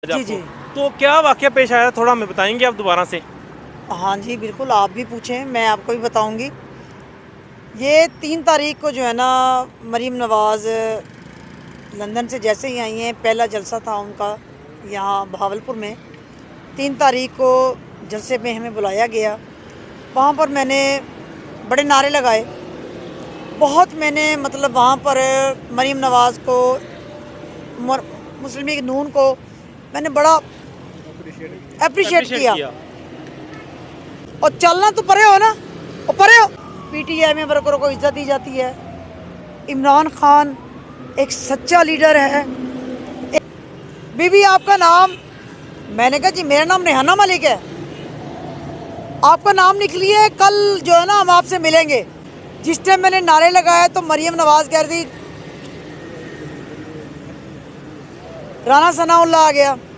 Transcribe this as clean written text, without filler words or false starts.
जी जी। तो क्या वाकया पेश आया, थोड़ा हमें बताएंगे आप दोबारा से? हाँ जी बिल्कुल, आप भी पूछें, मैं आपको भी बताऊंगी। ये 3 तारीख को जो है ना, मरीम नवाज़ लंदन से जैसे ही आई हैं, पहला जलसा था उनका यहाँ बहावलपुर में। 3 तारीख को जलसे में हमें बुलाया गया। वहाँ पर मैंने बड़े नारे लगाए, बहुत मैंने मतलब वहाँ पर मरीम नवाज़ को, मुस्लिम लीग नून को मैंने बड़ा अप्रिशिएट किया। और चलना तो परे हो ना, और परे हो। पीटीआई में वर्करों को इज्जत दी जाती है। इमरान खान एक सच्चा लीडर है। बीबी आपका नाम? मैंने कहा जी मेरा नाम रेहाना मलिक है। आपका नाम निकलिए, कल जो है ना हम आपसे मिलेंगे। जिस टाइम मैंने नारे लगाए तो मरियम नवाज कह रही थी, राना सनाउल्लाह आ गया।